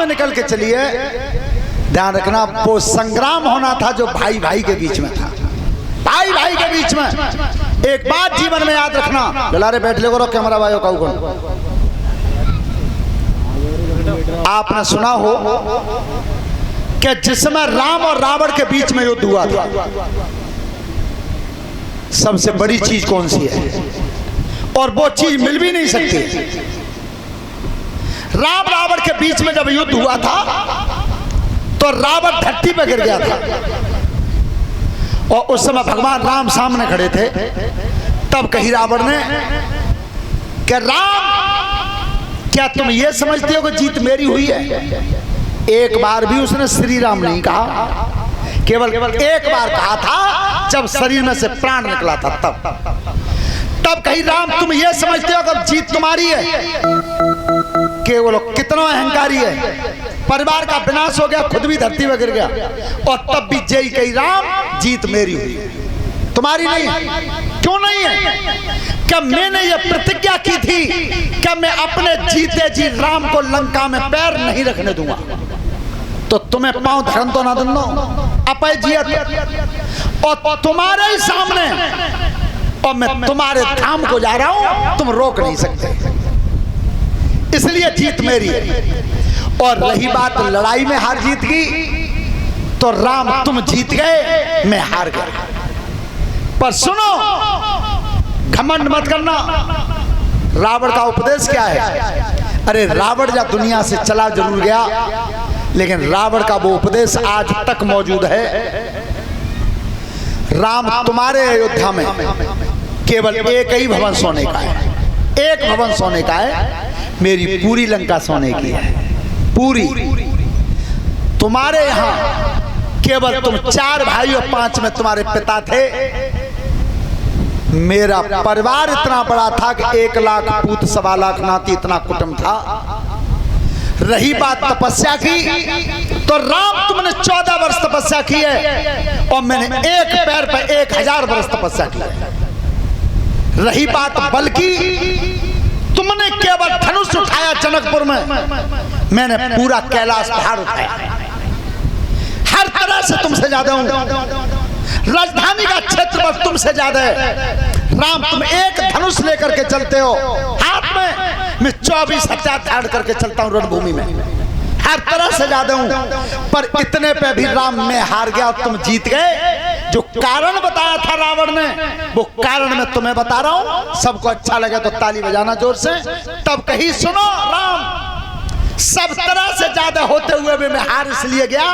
में निकल के चलिए। ध्यान रखना, वो संग्राम होना था जो भाई भाई के बीच में था, भाई भाई के बीच में। एक बात जीवन में याद रखना, दुलारे बैठ ले करो कैमरा भाई का। आपने सुना हो कि जिसमें राम और रावण के बीच में युद्ध हुआ था, सबसे बड़ी चीज कौन सी है? और वो चीज मिल भी नहीं सकती। राम रावण के बीच में जब युद्ध हुआ था तो रावण धरती पर गिर गया था, और उस समय भगवान राम सामने खड़े थे। तब कही रावण ने कि राम, क्या तुम ये समझते हो कि जीत मेरी हुई है? एक बार भी उसने श्री राम नहीं कहा, केवल एक बार कहा था जब शरीर में से प्राण निकला था तब कही राम, तुम ये समझते हो कि जीत तुम्हारी है? केवल कितना अहंकारी है, परिवार का विनाश हो गया, खुद भी धरती में गिर गया, और तब भी जय कही राम, जीत मेरी हुई, तुम्हारी नहीं है। क्यों नहीं है? क्या मैंने ये प्रतिज्ञा की थी कि मैं अपने जीते जी राम को लंका में पैर नहीं रखने दूंगा, तो तुम्हें पांव धरन तो ना दो अपय जियत, और तुम्हारे ही सामने, और मैं तुम्हारे धाम को जा रहा हूं, तुम रोक नहीं सकते, इसलिए जीत मेरी है। और रही बात लड़ाई में हार जीत की, तो राम तुम जीत गए, मैं हार गया। पर सुनो, घमंड मत करना। रावण का उपदेश क्या है? अरे रावण जब दुनिया से चला जरूर गया, लेकिन रावण का वो उपदेश आज तक मौजूद है। राम, तुम्हारे अयोध्या में केवल एक ही भवन सोने का है, एक भवन सोने का है, मेरी पूरी लंका सोने की है, पूरी। तुम्हारे यहाँ केवल तुम 4 भाई और 5 में तुम्हारे पिता थे। मेरा परिवार इतना बड़ा था कि 1 लाख पूत, 1.25 लाख नाती, इतना कुटुंब था। रही बात तपस्या की, तो राम तुमने 14 वर्ष तपस्या की है, और मैंने एक पैर पर 1000 वर्ष तपस्या की है। रही बात बल की, तुमने केवल धनुष उठाया जनकपुर में, मैंने पूरा कैलाश पहाड़ उठाया। हर तरह से तुमसे ज्यादा हूं, राजधानी का क्षेत्रफल तुमसे ज्यादा है। राम, तुम एक धनुष लेकर के चलते हो हाथ में, मैं 24 हथियार धारण करके चलता हूं रणभूमि में, हर तरह से ज्यादा हूं। पर इतने पे भी राम मैं हार गया और तुम जीत गए। जो कारण बताया था रावण ने, वो कारण मैं तुम्हें बता रहा हूं। सबको अच्छा लगे तो ताली बजाना जोर से। तब कही, सुनो राम, सब तरह से ज्यादा होते हुए भी मैं हार इसलिए गया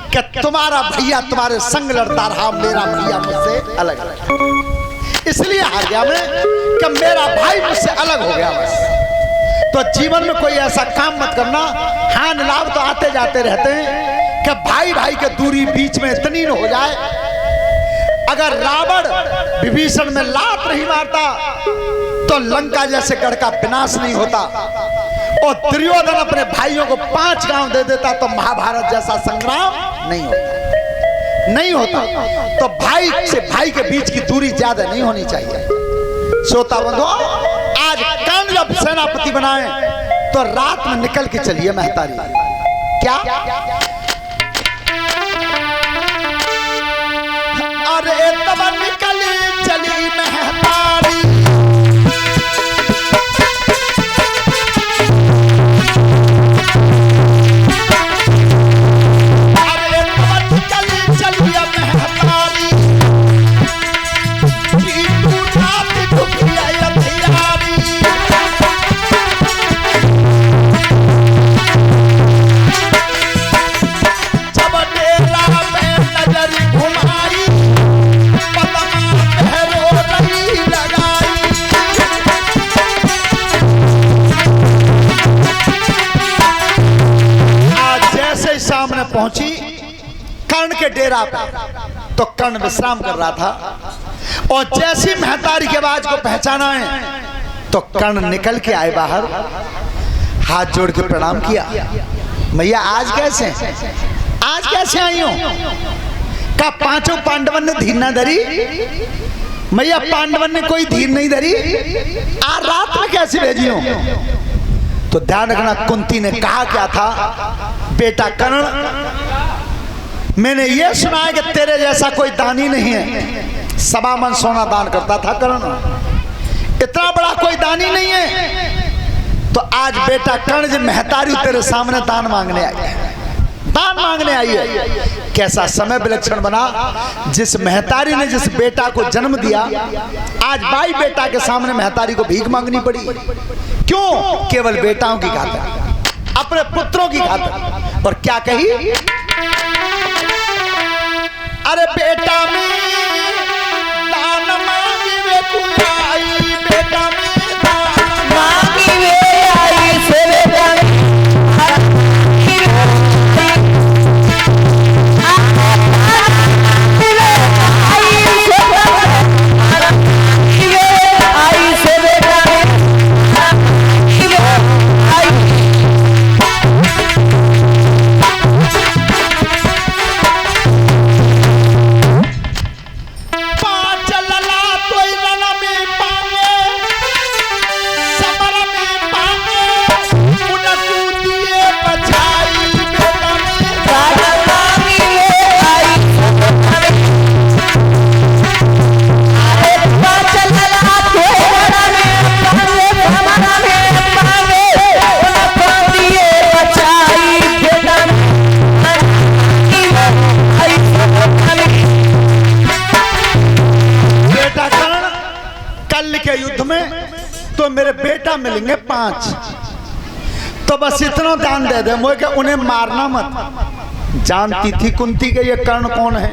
कि तुम्हारा भैया तुम्हारे संग लड़ता रहा, मेरा भैया मुझसे अलग है, इसलिए हार गया मैं कि मेरा भाई मुझसे अलग हो गया बस। तो जीवन में कोई ऐसा काम मत करना, हान लाभ तो आते जाते रहते हैं, कि भाई भाई के दूरी बीच में इतनी न हो जाए। अगर रावण विभीषण में लात नहीं मारता तो लंका जैसे गढ़ का विनाश नहीं होता, और दुर्योधन अपने भाइयों को 5 गांव दे देता तो महाभारत जैसा संग्राम नहीं होता। तो भाई से भाई के बीच की दूरी ज्यादा नहीं होनी चाहिए। श्रोता बंधु, आज कर्ण जब सेनापति बनाए तो रात में निकल के चलिए महतारी। क्या? अरे तब निकली चली महतारी, पहुंची कर्ण के डेरा पर, तो कर्ण विश्राम कर रहा था, और जैसी महतारी के आवाज को पहचाना है तो कर्ण निकल के आए बाहर, हाथ जोड़ के प्रणाम किया। मैया आज कैसे आई हो? का 5 पांडवन ने धीर ना धरी? मैया पांडवन ने कोई धीर नहीं धरी, आज रात में कैसे भेजी हो? तो ध्यान रखना, कुंती ने कहा क्या था, बेटा कर्ण, मैंने ये सुना है कि तेरे जैसा कोई दानी नहीं है। 1.25 मन सोना दान करता था कर्ण, इतना बड़ा कोई दानी नहीं है। तो आज बेटा कर्ण जी महतारी तेरे सामने दान मांगने आई है, दान मांगने आई है। कैसा समय विलक्षण बना, जिस महतारी ने जिस बेटा को जन्म दिया, आज भाई बेटा के सामने महतारी को भीख मांगनी पड़ी। क्यों? केवल बेटाओं की खातिर, अपने पुत्रों की खातिर। और क्या कही, अरे बेटा में दान मांगी वे कुलाई, बेटा में दान मांगी वे आई से बेटा मेरे बेटा मिलेंगे 5, तो बस इतना दान दे दे मुझे, उन्हें मारना मत। जानती थी कुंती के ये कर्ण कौन है।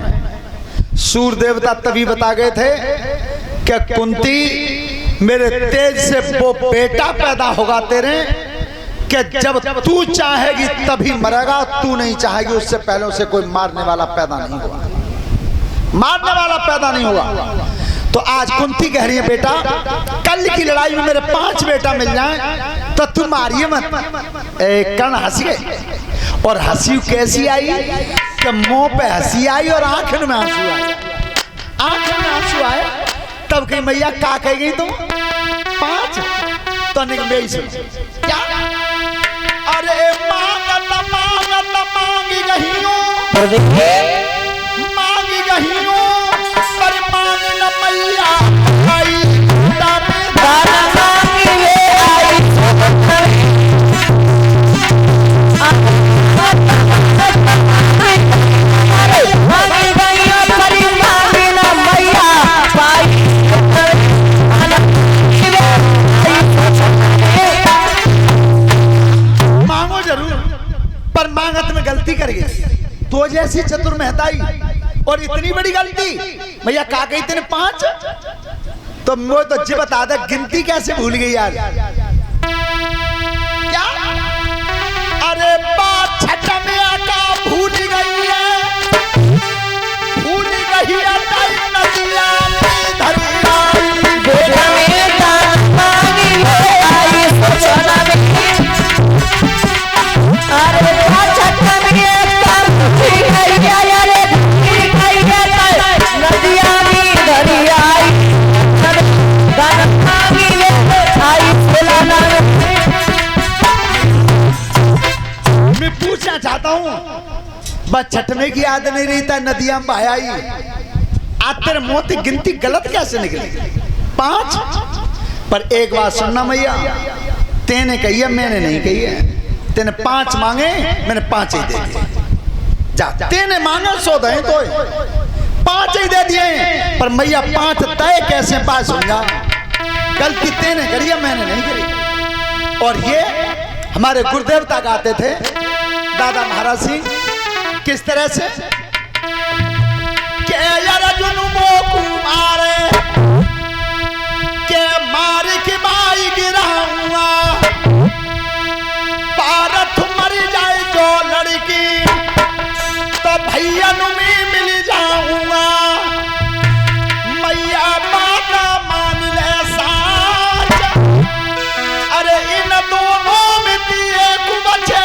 सूर्य देवता तभी बता गए थे कि कुंती, मेरे तेज से वो बेटा पैदा होगा तेरे कि जब तू चाहेगी तभी मरेगा, तू नहीं चाहेगी उससे पहले उसे कोई मारने वाला पैदा नहीं हुआ, मारने वाला पैदा नहीं हुआ। तो आज कुंती कह रही है, बेटा कल की लड़ाई में मेरे 5 बेटा मिल जाएं तो तुम मारिए मत। कर्ण हंस गए, और हंसी कैसी आई कि मुंह पे हंसी आई और आंखों में आंसू आए, आंखों में आंसू आए। तब कही मैया का कह गई तुम 5? तो निकल सुन क्या, अरे मांगत मांगत मांगी गहियो, मांगी गहियो, अरे मांग न मैया आई दाना मांगी वे आई मांगो जरूर, पर मांगत में गलती कर गई। तो जैसी चतुर महताई और इतनी बड़ी गलती, भैया का गई तेने 5, तो वो तो जी बता दे गिनती कैसे भूल गई यार। क्या, अरे बात छठ में आका भूल गई है, भूल गई है नदिया में धरी बेटा में दान मांगी वे आई सोचना में, अरे बात छठ में आका भूल गई है पूछना चाहता हूं, बस छठने की याद नहीं रही था, नदियां बहाया ही। आज तेरे मोती गिनती गलत कैसे निकली 5? पर एक बात सुनना मैया, तेने कही है मैंने नहीं कही है। तेने 5 मांगे, मैंने 5 ही दे दिए। जा, तेने मांगे 100 दे तो 5 ही दे दिए। पर मैया 5 तय कैसे पास हो जा, गलती तेने करी है मैंने नहीं करी। और ये हमारे गुरुदेवता गाते थे दादा महाराज सिंह, किस तरह से के अर्जुन मोकू मारे के मार के बाई गिराऊंगा, पारथ मर जाए जो लड़की तो भैया में मिल जाऊंगा। मैया बाता मान ले साच, अरे इन दोनों में दिए को बचे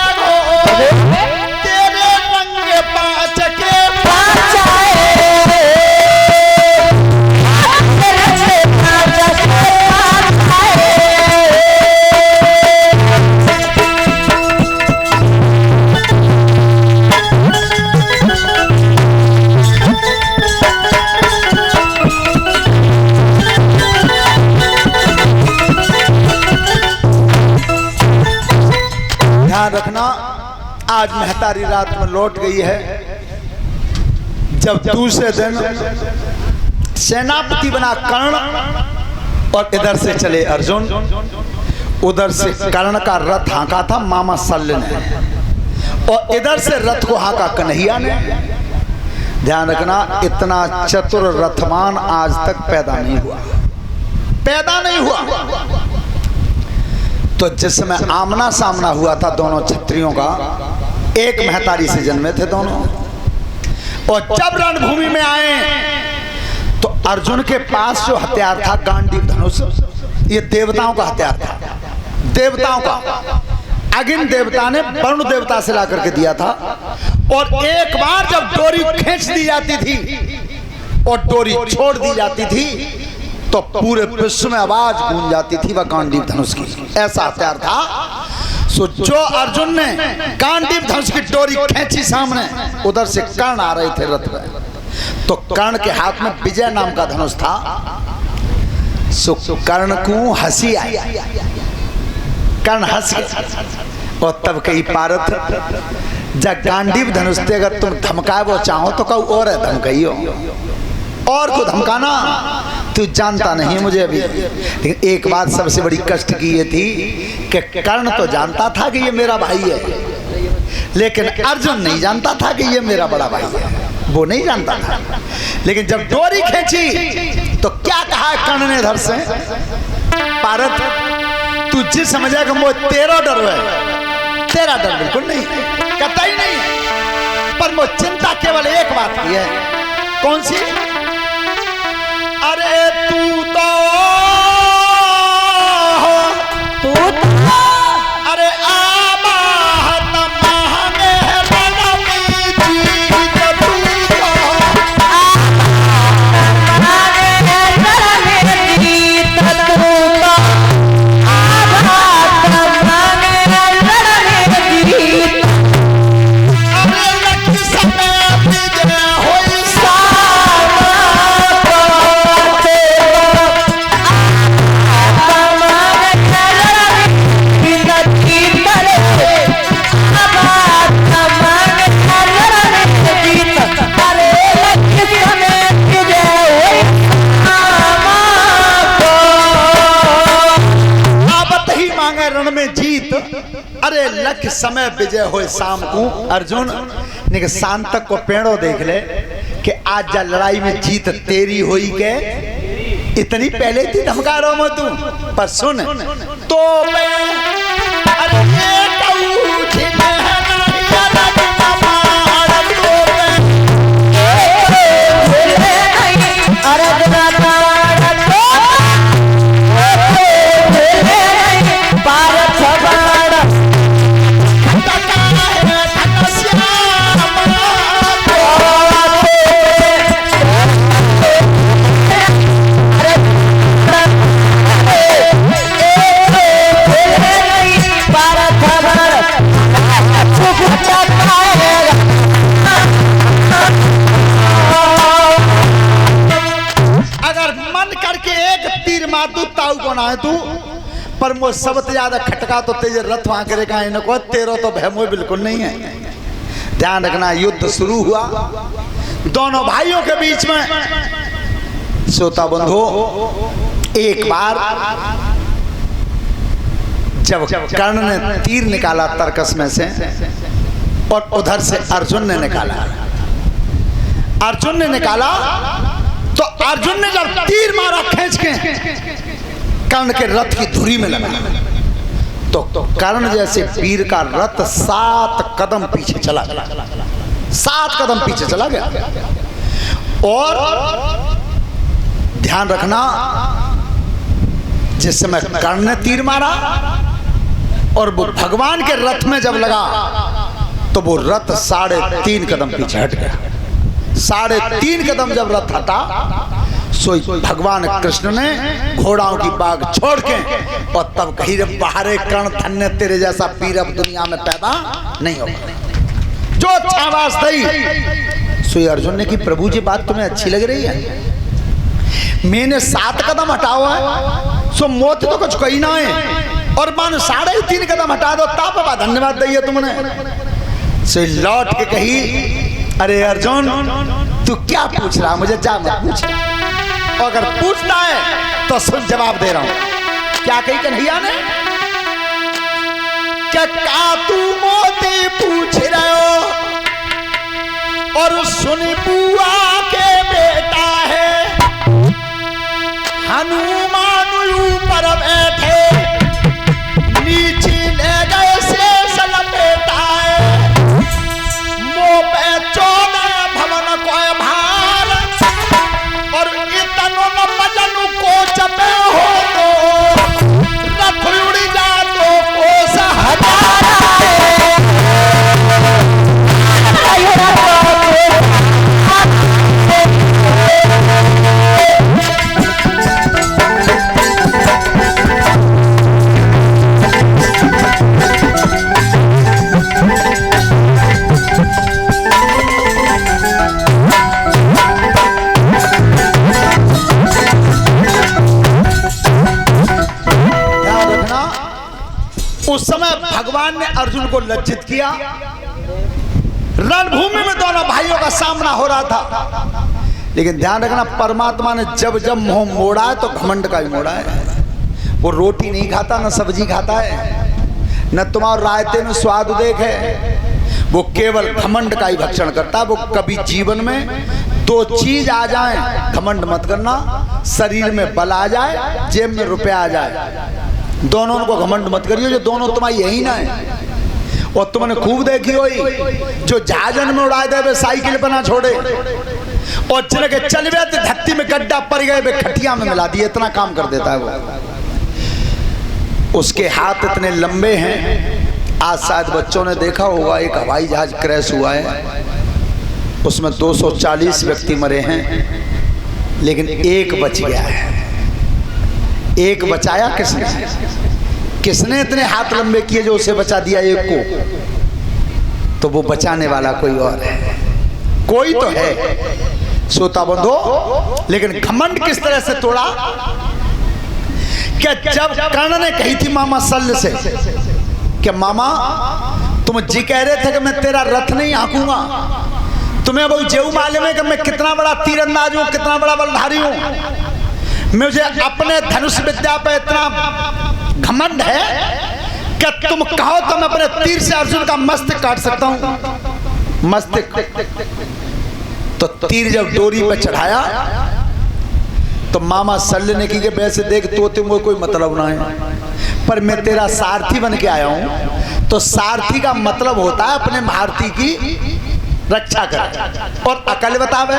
तेरे रंग 5 के 5 आए। आज महतारी रात में लौट गई है। जब दूसरे दिन सेनापति बना कर्ण और इधर से चले अर्जुन, उधर से कर्ण का रथ हाँका था मामा शल्य ने, और इधर से रथ को हाँका कन्हैया ने। ध्यान रखना, इतना चतुर रथवान आज तक पैदा नहीं हुआ। तो जिस समय आमना सामना हुआ था दोनों क्षत्रियों का, एक महतारी से जन्मे थे दोनों, और जब रणभूमि में आए तो अर्जुन के पास जो हथियार था गांडीव धनुष, ये देवताओं का हथियार था, देवताओं का। अग्नि देवता ने वरुण देवता से ला करके दिया था, और एक बार जब डोरी खींच दी जाती थी और डोरी छोड़ दी जाती थी तो पूरे विश्व में आवाज गूंज जाती थी वह गांडीव धनुष की। ऐसा हथियार था। सो जो अर्जुन ने गांडीव धनुष की डोरी खींची सामने, उधर से कर्ण आ रहे थे रथ में, तो कर्ण के हाथ में विजय नाम का धनुष था। सो कर्ण को हंसी आई, कर्ण हंस गया और तब कही पारथ जब गांडीव धनुष से अगर तुम धमकाए वो चाहो तो कहू और है धमकाइयो, और को धमकाना तू जानता नहीं है मुझे अभी। लेकिन एक बात सबसे बड़ी कष्ट की ये थी कि कर्ण तो जानता था कि ये मेरा भाई है, लेकिन अर्जुन नहीं जानता था कि ये मेरा बड़ा भाई है, वो नहीं जानता था। लेकिन जब डोरी खींची तो क्या कहा कर्ण ने इधर से, पारथ तू जिस समझा कि वो तेरा डर है, तेरा डर बिल्कुल नहीं, कतई नहीं। पर वो चिंता केवल एक बात की है, कौन सी? अरे तू तो अरे आबाहत महाने बनमी जीत तू तो अरे लख समय विजय हो शाम को। अर्जुन ने शाम तक को पेड़ो देख ले कि आज जा लड़ाई में जीत तेरी हुई के इतनी पहले थी धमका रहा हूं तू। पर सुन तो तू पर मो सबसे ज्यादा खटका तो तेज रथ वहां करेगा इनको तेरो तो भयमो बिल्कुल नहीं है। ध्यान रखना, युद्ध शुरू हुआ दोनों भाइयों के बीच में। श्रोता बंधु, एक बार जब कर्ण ने तीर निकाला तरकस में से और उधर से अर्जुन ने निकाला, तो अर्जुन ने जब तीर मारा खींच के कर्ण के रथ की धुरी में लगा, तो कर्ण जैसे वीर का रथ 7 कदम पीछे चला गया, 7 कदम पीछे चला गया। और ध्यान रखना, जिस समय कर्ण ने तीर मारा और वो भगवान के रथ में जब लगा तो वो रथ 3.5 कदम पीछे हट गया। 3.5 कदम जब रथ हटा, सो भगवान कृष्ण ने घोड़ाओं की बाग छोड़ के और तब कही रे बाहरे कर्ण धन्य तेरे जैसा पीर अब दुनिया में पैदा नहीं होगा। जो छावास थी सो अर्जुन ने कि प्रभु जी बात तुम्हें अच्छी लग रही है, मैंने 7 कदम हटाओ है सो मोत तो कुछ कही ना है, और मान 3.5 कदम हटा दो ताप धन्यवाद दी तुमने। से लौट के कही, अरे अर्जुन तू क्या पूछ रहा, मुझे जा मत पूछ, और अगर पूछना है तो सुन जवाब दे रहा हूं। क्या कही कन्हैया ने, क्या का तू मोती पूछ रहे हो, और सुनी बुआ के बेटा है, हनुमान ऊपर बैठे, नीचे ले गए शेष लपेटा है, मुंह पे 14 भवन को भार, और इतनो न बजन को चपे हो तो रथ उड़ जा तो कोस हजारा उस समय भगवान ने अर्जुन को लज्जित किया। रणभूमि में दोनों भाइयों का सामना हो रहा था, लेकिन ध्यान रखना परमात्मा ने जब जब मुंह मोड़ा है तो घमंड का ही मोड़ा है। वो रोटी नहीं खाता, न सब्जी खाता है, न तुम्हारे रायते में स्वाद देख है, वो केवल घमंड का ही भक्षण करता है। वो कभी जीवन में 2 चीज आ जाए, घमंड मत करना, शरीर में बल आ जाए, जेब में रुपया आ जाए, दोनों को घमंड मत करियो, जो दोनों तुम्हारी यही ना है। और तुमने खूब देखी होई, जो जहाजन में उड़ा दे वे साइकिल पर ना छोड़े, और जिनके चल गए थे धरती में गड्ढा पड़ गए वे खटिया में मिला दिए, इतना काम कर देता है वो। उसके हाथ इतने लंबे हैं, आज शायद बच्चों ने देखा होगा, एक हवाई जहाज क्रैश हुआ है, उसमें 240 व्यक्ति मरे हैं, लेकिन एक बच गया है। एक बचाया किसने? किसने इतने हाथ लंबे किए जो उसे बचा दिया एक को? तो वो बचाने वाला कोई और है, कोई तो है। श्रोता बंधो, लेकिन घमंड किस तरह से तोड़ा? क्या जब कर्ण ने कही थी मामा शल्य से कि मामा तुम जी कह रहे थे कि मैं तेरा रथ नहीं हाँकूंगा, तुम्हें वो जेऊ मालूम है कि मैं कितना बड़ा तीरंदाज हूं, कितना बड़ा बलधारी हूं, मुझे अपने धनुष विद्या पे इतना घमंड है कि तुम कहो तो मैं अपने तीर से अर्जुन का मस्तक काट सकता हूं। मस्तक तो तीर जब डोरी पे चढ़ाया तो मामा शल्य ने की कि वैसे देख तो तुम्हें कोई मतलब ना है, पर मैं तेरा सारथी बन के आया हूं, तो सारथी का मतलब होता है अपने भारती की रक्षा कर और अकल बतावे।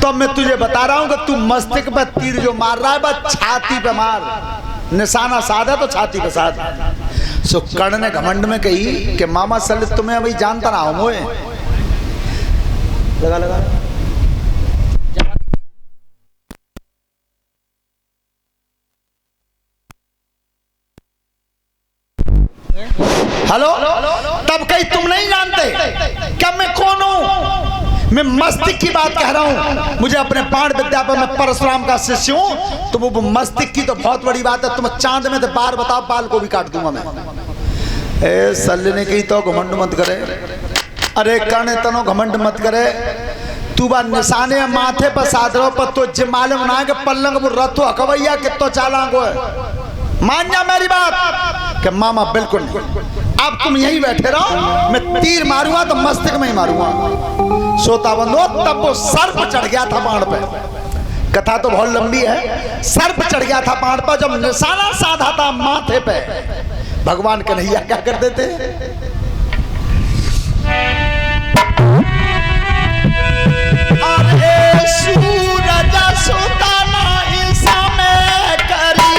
तो मैं तुझे बता रहा हूं कि तू मस्तक पे तीर जो मार रहा है बस छाती पे मार, निशाना साधा तो छाती पे साध। सो कर्ण ने घमंड में कही कि मामा शल्य तुम्हें अभी जानता ना हूं, मोए लगा लगा हेलो, तब कहीं तुम नहीं जानते क्या मैं कौन हूं? मैं मस्तिष्क की बात कह रहा हूं, मुझे अपने बाण विद्या पर मैं परशुराम का शिष्य हूं, तो वो मस्तिष्क की तो बहुत बड़ी बात है, तुम चांद में तो बार बताओ बाल को भी काट दूंगा मैं। ए शल्य ने कही तो घमंड मत करे, अरे कर्ण तनो घमंड मत करे, तू बा निशाने माथे पर साध रहो, पर तो जे मालूम ना है कि पल्लंग वो रथो हकवैया कितो चालांगो है। मान जा मेरी बात कि मामा बिल्कुल नहीं, अब तुम यहीं बैठे रहो, मैं तीर मारूंगा तो मस्तिष्क में ही मारूंगा। श्रोता बंधु, तब वो सर्प चढ़ गया था बाण पे, कथा तो बहुत लंबी है, सर्प चढ़ गया था बाण पर, जब निशाना साधा था माथे पे, भगवान कन्हैया क्या कर देते? अरे सूरज सुतना ईसा में करी,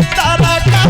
तारा का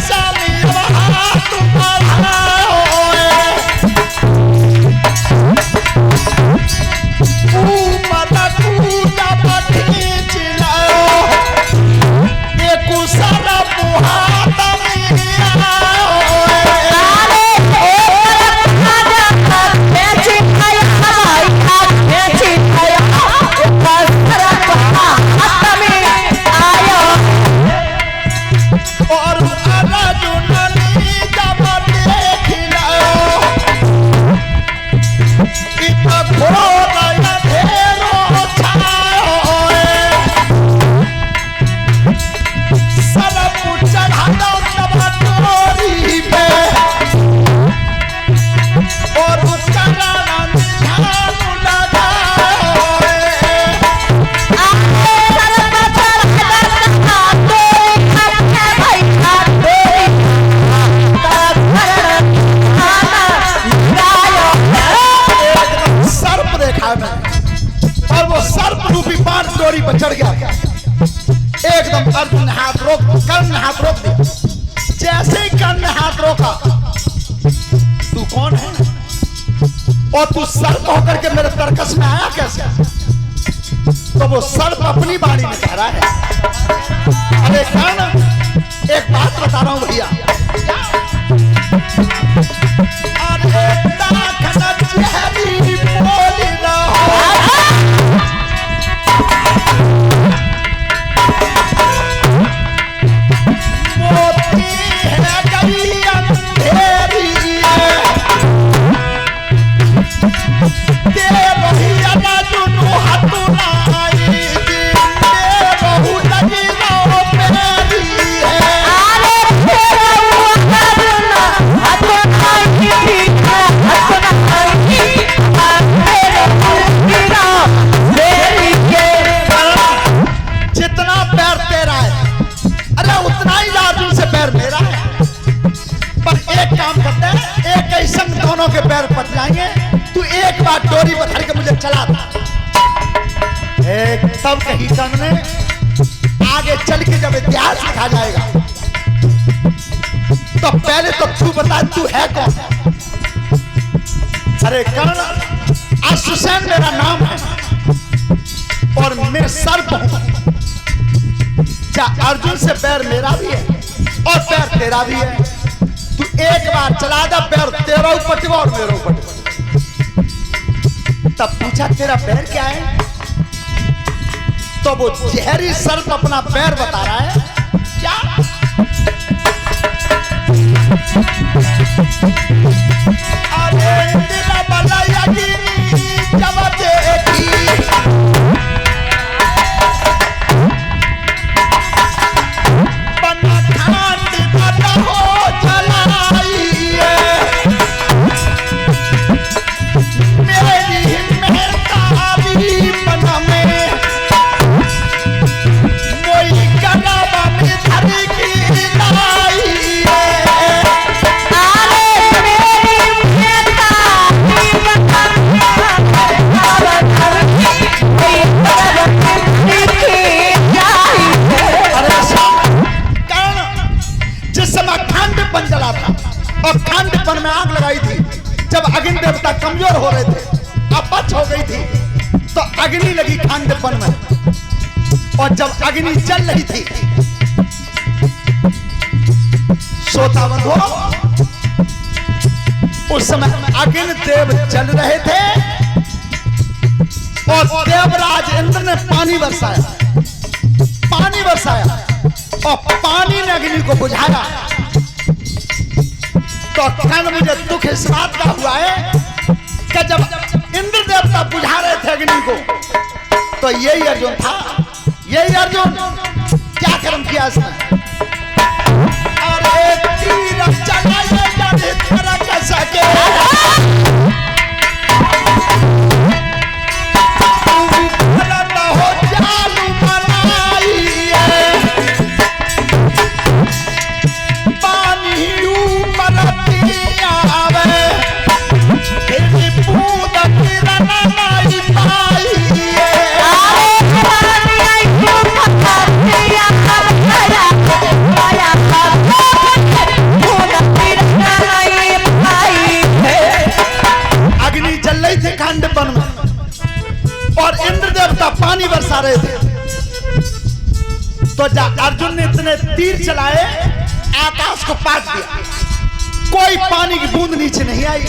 और तू सर्प होकर के मेरे तर्कस में आया कैसे? तो वो सर्प अपनी बाणी में कह रहा है। अरे कान, एक बात बता रहा हूं भैया, के पैर पट जाएंगे। तू एक बार डोरी बता के मुझे चला था। एक तब कहीं सामने आगे चल के जब इतिहास लिखा जाएगा तो पहले तो तू बता तू है कौन? अरे कर्ण, अश्वसेन मेरा नाम है और मैं सर्प हूं। क्या अर्जुन से पैर मेरा भी है और पैर तेरा भी है। तू एक बार चला जा, पैर तेरा ऊपर और मेरा ऊपर। तब पूछा तेरा पैर क्या है? तो वो जहरी सर्प अपना पैर बता रहा है। क्या? अरे तेरा बला यकीनी जब देखी बना खांड बना हो चलाई मेरी मेहताबी बना में कोई गलाबा में धरी की लाई जला था और खांडपन में आग लगाई थी। जब अग्नि देवता कमजोर हो रहे थे, अपच हो गई थी, तो अग्नि लगी खांडपन में। और जब अग्नि जल रही थी, श्रोता बंधो, उस समय अग्नि देव जल रहे थे और देवराज इंद्र ने पानी बरसाया और पानी ने अग्नि को बुझाया। तो कल मुझे दुख इस बात का हुआ है कि जब इंद्र देवता बुझा रहे थे अग्नि को, तो यही अर्जुन था। यही अर्जुन क्या कर्म किया इसने? अरे तीर चलाए जाने तेरा कैसा के हो जालू बनाई पानी अग्नि जल रही थी खांडपन में और इंद्र देवता पानी बरसा रहे थे। तो अर्जुन ने इतने तीर चलाए, आकाश को पाट दिया, कोई पानी की बूंद नीचे नहीं आई।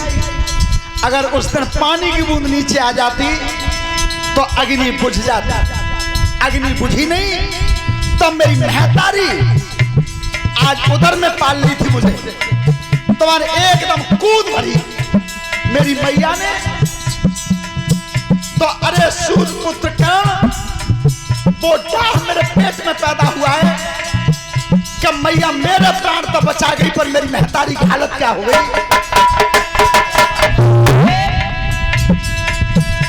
अगर उस दिन पानी की बूंद नीचे आ जाती तो अग्नि बुझ जाती। अग्नि बुझी नहीं तो मेरी महतारी आज उधर में पाल ली थी मुझे, तुम्हारे एकदम कूद भरी मेरी मैया ने। तो अरे सूर्य पुत्र का वो डाह मेरे पेट में पैदा हुआ है कि मैया मेरे प्राण तो बचा गई, पर मेरी महतारी की हालत क्या हो गई?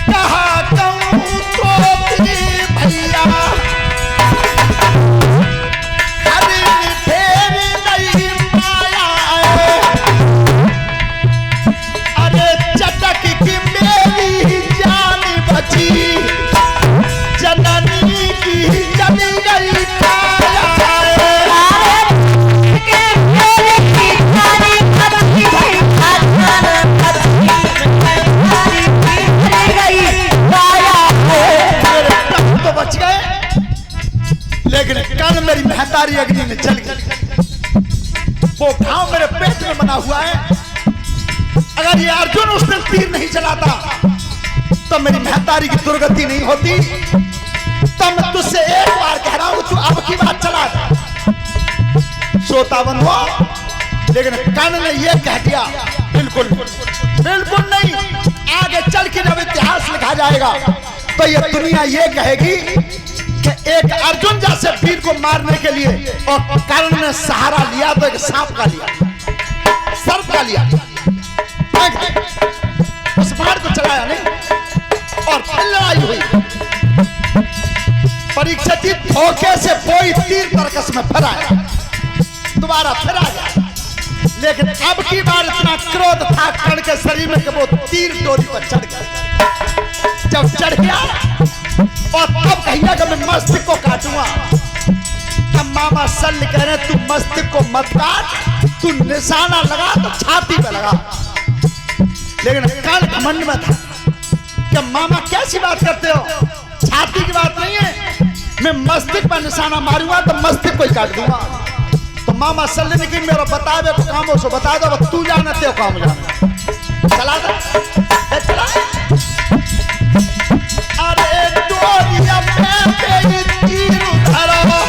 कहा कहूं तो भी भैया अरे फेर नहीं माया है। अरे चटक की मेरी जान बची, जननी की चली गई काया है। अगर ये अर्जुन उस दिन तीर नहीं चलाता तो मेरी महतारी की दुर्गति नहीं होती। तो मैं तुझसे एक बार कह रहा हूं, तू अब की बात चला श्रोतावन हो। लेकिन कर्ण ने यह कह दिया, बिल्कुल बिल्कुल नहीं। आगे चल के जब इतिहास लिखा जाएगा तो ये दुनिया ये कहेगी कि एक अर्जुन जैसे वीर को मारने के लिए और कर्ण ने सहारा लिया तो एक सांप का लिया, सर्प का लिया, उस बाण को चलाया नहीं और फिर लड़ाई हुई। परीक्षित जी धोखे से कोई तीर तर्कस में फिर आया, दोबारा फिर आ गया। लेकिन अब की बार इतना क्रोध था कर्ण के शरीर में कि वो तीर डोरी पर चढ़ गया। जब चढ़ गया और तब कहिया कि मैं मस्तिष्क को काटूंगा। तब मामा शल्य कह रहे तू मस्तिष्क को मत काट, तू निशाना लगा तो छाती पे लगा। लेकिन कर्ण घमंड में था कि मामा कैसी बात करते हो, छाती की बात नहीं है, मैं मस्तिष्क पर निशाना मारूंगा तो मस्तिष्क को ही काट दूंगा। तो मामा शल्य ने कि मेरा बतावे को काम हो सो बता दो, तू जाना ते काम जाना। चला दे चला। अरे डोरिया पे तीर उधारो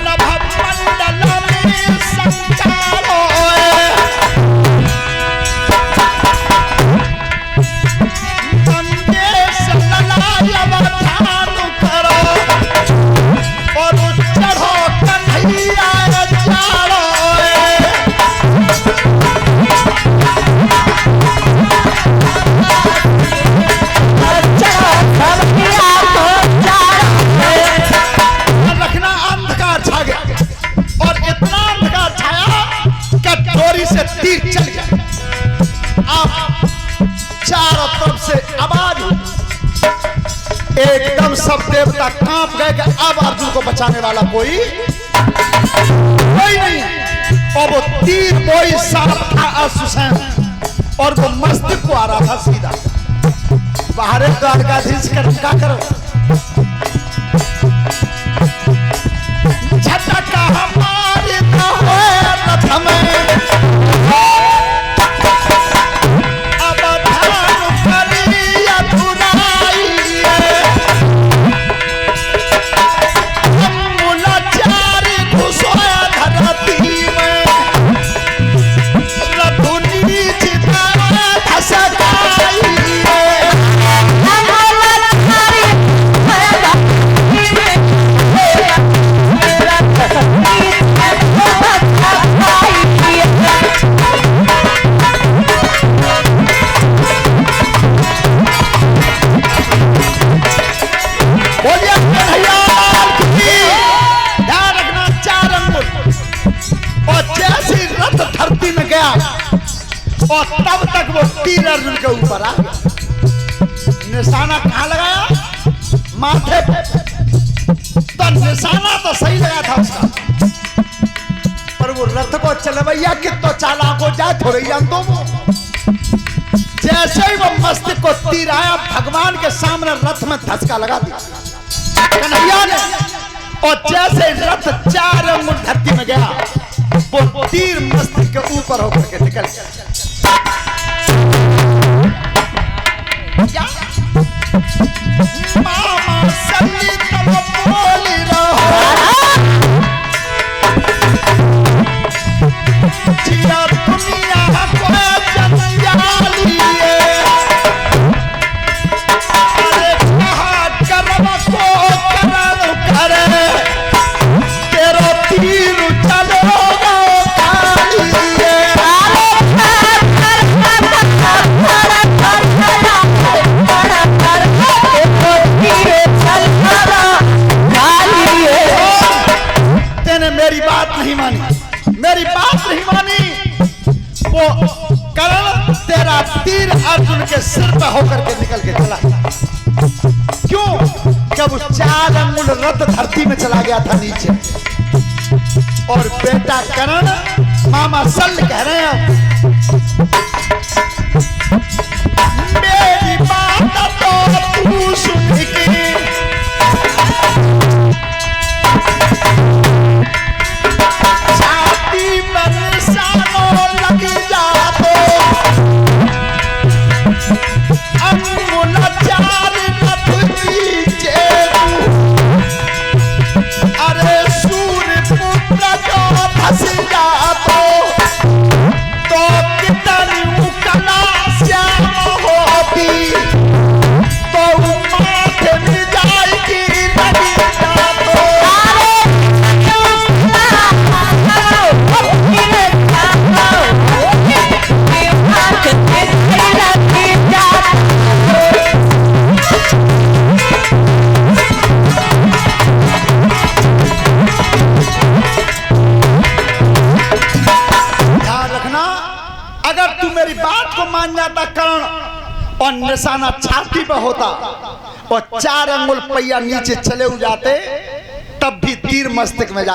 नभ मंडल में संचारो संदेश ललाय अवधान करो और चढ़ो कन्हैया चारो। रखना अंधकार छा गया और इतना अंधकार छाया कि डोरी से तीर चल गया। अब चारों तरफ से आवाज एकदम सब देवता कांप गए कि अब अर्जुन को बचाने वाला कोई नहीं। और वो तीर कोई सांप था अश्वसेन और वो मस्तिष्क को आ रहा था सीधा। बाहर द्वारकाधीश कर क्या करो झटका हमारे न होए रथ में अब ध्यान करी अधुराई मुलाचारी घुसोया धरती में रघुनी जिता धसकाई। धरती में गया और तब तक वो तीर अर्जुन के ऊपर आ गया। निशाना कहां लगाया, माथे पे। तो निशाना तो सही लगा था उसका, पर वो रथ को चलवैया कितो चालाक हो जाए थोड़े जानतो वो। जैसे ही वो मस्तिष्क को तीर आया भगवान के सामने रथ में धक्का लगा दिया कन्हैया ने। और जैसे रथ 4 अंगुल धरती में गया वो तीर मस्तिष्क के ऊपर होकर के निकल गया। मामा शल्य तब बोली रहो जिया दुनिया को जंजाली अरे कहा कर्म को करण करे तेरा तीर चलो मेरी बात नहीं मानी, मेरी बात नहीं मानी। वो कर्ण तेरा तीर अर्जुन के सिर पे होकर के निकल के चला। क्यों? जब उस 4 अंगुल रथ धरती में चला गया था नीचे। और बेटा कर्ण मामा शल्य कह रहे हैं मेरी बात तो तू सुन के छाती पर बन जाता कर्ण और निशाना छाती पर होता और 4 अंगुल पहिया नीचे चले जाते, तब भी तीर मस्तक में जा